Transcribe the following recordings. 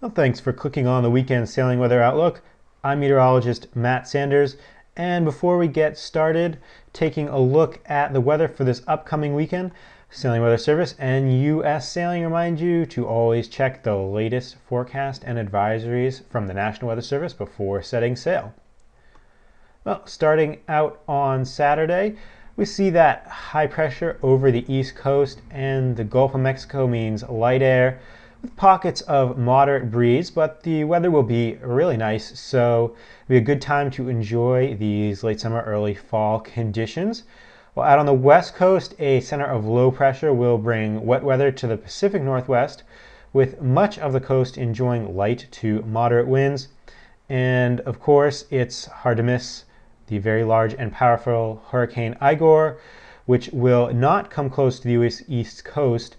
Well, thanks for clicking on the weekend sailing weather outlook. I'm meteorologist Matt Sanders, and before we get started, taking a look at the weather for this upcoming weekend, Sailing Weather Service and U.S. Sailing remind you to always check the latest forecast and advisories from the National Weather Service before setting sail. Well, starting out on Saturday, we see that high pressure over the East Coast and the Gulf of Mexico means light air with pockets of moderate breeze, but the weather will be really nice, so it'll be a good time to enjoy these late summer, early fall conditions. While out on the West Coast, a center of low pressure will bring wet weather to the Pacific Northwest, with much of the coast enjoying light to moderate winds. And of course, it's hard to miss the very large and powerful Hurricane Igor, which will not come close to the U.S. East Coast,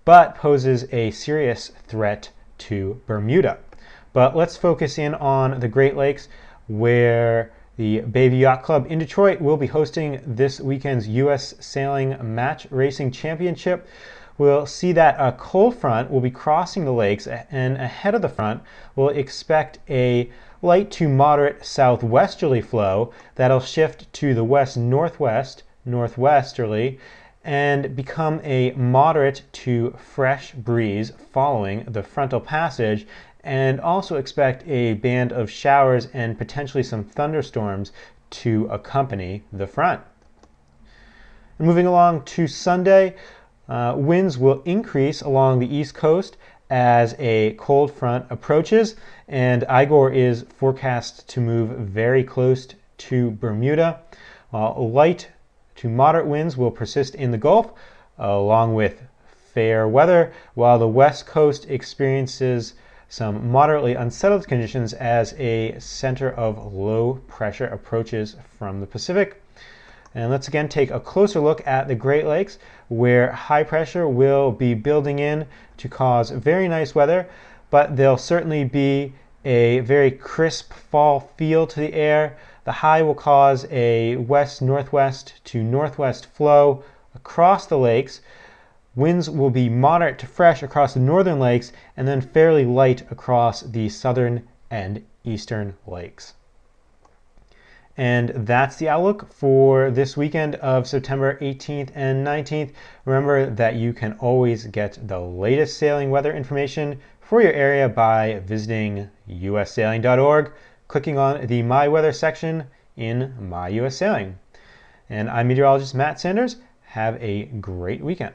but poses a serious threat to Bermuda. But let's focus in on the Great Lakes, where the Bayview Yacht Club in Detroit will be hosting this weekend's U.S. Sailing Match Racing Championship. We'll see that a cold front will be crossing the lakes, and ahead of the front, we'll expect a light to moderate southwesterly flow that'll shift to the west-northwest, northwesterly, and become a moderate to fresh breeze following the frontal passage, and also expect a band of showers and potentially some thunderstorms to accompany the front. And moving along to Sunday, winds will increase along the East Coast as a cold front approaches, and Igor is forecast to move very close to Bermuda. Light to moderate winds will persist in the Gulf, along with fair weather, while the West Coast experiences some moderately unsettled conditions as a center of low pressure approaches from the Pacific. And let's again take a closer look at the Great Lakes, where high pressure will be building in to cause very nice weather, but there'll certainly be a very crisp fall feel to the air. The high will cause a west-northwest to northwest flow across the lakes. Winds will be moderate to fresh across the northern lakes, and then fairly light across the southern and eastern lakes. And that's the outlook for this weekend of September 18th and 19th. Remember that you can always get the latest sailing weather information for your area by visiting ussailing.org, clicking on the My Weather section in My US Sailing. And I'm meteorologist Matt Sanders. Have a great weekend.